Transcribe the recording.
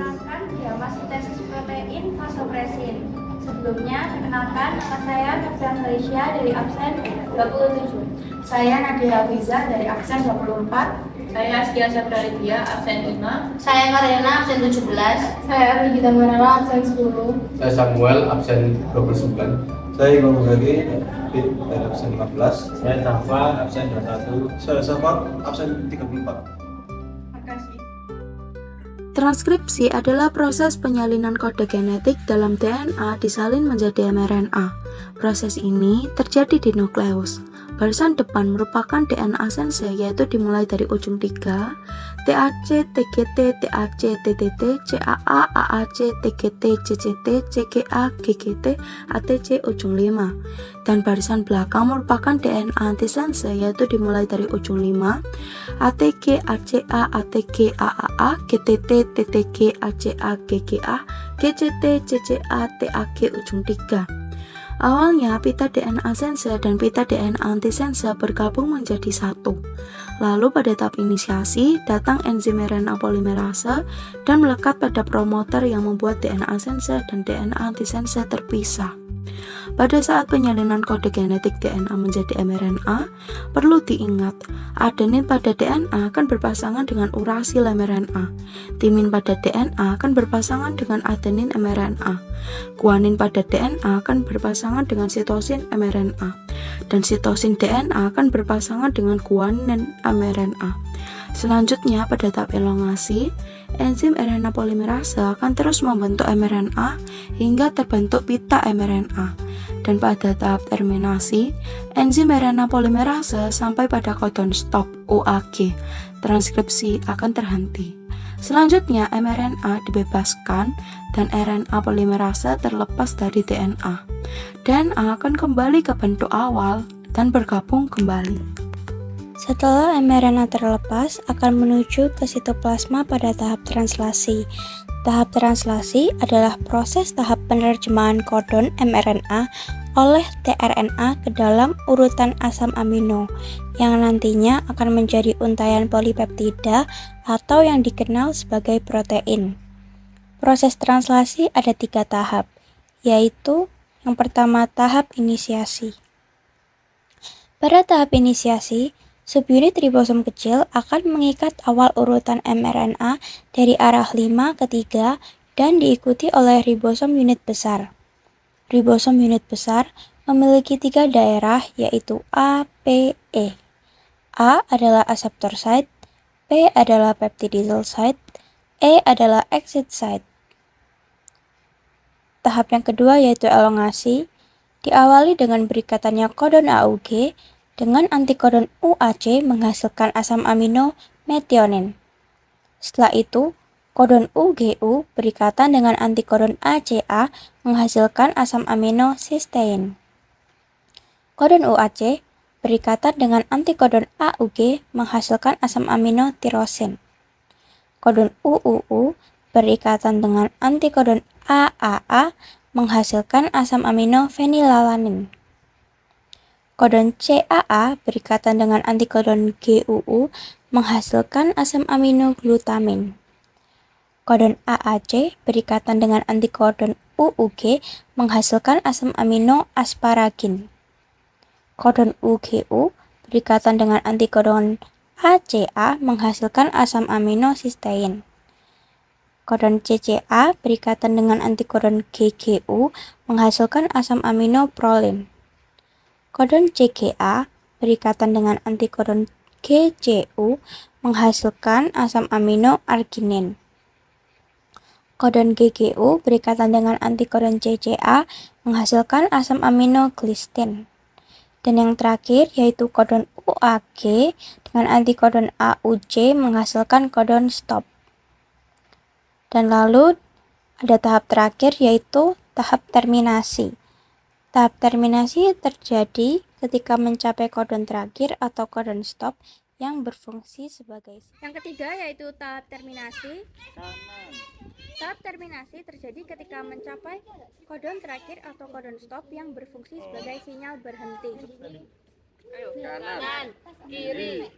perkenalkan drama sintesis protein vasopressin. Sebelumnya, perkenalkan nama saya Novia Malaysia dari absen 27. Saya Nadia Hafiza dari absen 24. Saya Askia Sabraridya, absen 5. Saya Mariana, absen 17. Saya Brigita Manara, absen 10. Saya Samuel, absen 29. Saya Imam Muzaki, dari absen 15. Saya Tafa, absen 21. Saya Safar, absen 34. Transkripsi adalah proses penyalinan kode genetik dalam DNA disalin menjadi mRNA. Proses ini terjadi di nukleus. Barisan depan merupakan DNA sense, yaitu dimulai dari ujung 3, TAC, TGT, TAC, TTT, CAA, AAC, TGT, CCT, CGA, GGT, ATC ujung 5. Dan barisan belakang merupakan DNA antisense, yaitu dimulai dari ujung 5, ATG, ACA, ATG, AAA, GTT, TTG, ACA, GGA, GCT, CCA, TAG ujung 3. Awalnya pita DNA sense dan pita DNA antisense bergabung menjadi satu. Lalu pada tahap inisiasi, datang enzim RNA polimerase dan melekat pada promoter yang membuat DNA sense dan DNA antisense terpisah. Pada saat penyalinan kode genetik DNA menjadi mRNA, perlu diingat, adenin pada DNA akan berpasangan dengan urasil mRNA, timin pada DNA akan berpasangan dengan adenin mRNA, guanin pada DNA akan berpasangan dengan sitosin mRNA, dan sitosin DNA akan berpasangan dengan guanin mRNA. Selanjutnya, pada tahap elongasi, enzim RNA polimerase akan terus membentuk mRNA hingga terbentuk pita mRNA. Dan pada tahap terminasi, enzim RNA polimerase sampai pada codon stop UAG. Transkripsi akan terhenti. Selanjutnya, mRNA dibebaskan dan RNA polimerase terlepas dari DNA. DNA akan kembali ke bentuk awal dan bergabung kembali. Setelah mRNA terlepas, akan menuju ke sitoplasma pada tahap translasi. Tahap translasi adalah proses tahap penerjemahan kodon mRNA oleh tRNA ke dalam urutan asam amino, yang nantinya akan menjadi untaian polipeptida atau yang dikenal sebagai protein. Proses translasi ada 3 tahap, yaitu yang pertama tahap inisiasi. Pada tahap inisiasi, subunit ribosom kecil akan mengikat awal urutan mRNA dari arah 5 ke 3 dan diikuti oleh ribosom unit besar. Ribosom unit besar memiliki 3 daerah, yaitu A, P, E. A adalah aseptor site, P adalah peptidyl site, E adalah exit site. Tahap yang kedua yaitu elongasi, diawali dengan berikatannya kodon AUG dengan antikodon UAC menghasilkan asam amino metionin. Setelah itu, kodon UGU berikatan dengan antikodon ACA menghasilkan asam amino cysteine. Kodon UAC berikatan dengan antikodon AUG menghasilkan asam amino tirosin. Kodon UUU berikatan dengan antikodon AAA menghasilkan asam amino fenilalanin. Kodon CAA berikatan dengan antikodon GUU menghasilkan asam amino glutamin. Kodon AAC berikatan dengan antikodon UUG menghasilkan asam amino asparagin. Kodon UGU berikatan dengan antikodon ACA menghasilkan asam amino cysteine. Kodon CCA berikatan dengan antikodon GGU menghasilkan asam amino prolin. Kodon CGA berikatan dengan antikodon GCU menghasilkan asam amino arginin. Kodon GGU berikatan dengan antikodon CCA menghasilkan asam amino glistin. Dan yang terakhir yaitu kodon UAG dengan antikodon AUC menghasilkan kodon stop. Dan lalu ada tahap terakhir yaitu tahap terminasi. Tahap terminasi terjadi ketika mencapai kodon terakhir atau kodon stop yang berfungsi sebagai. Yang ketiga yaitu tahap terminasi. Tahap terminasi terjadi ketika mencapai kodon terakhir atau kodon stop yang berfungsi sebagai sinyal berhenti. Ayo, kanan, kiri,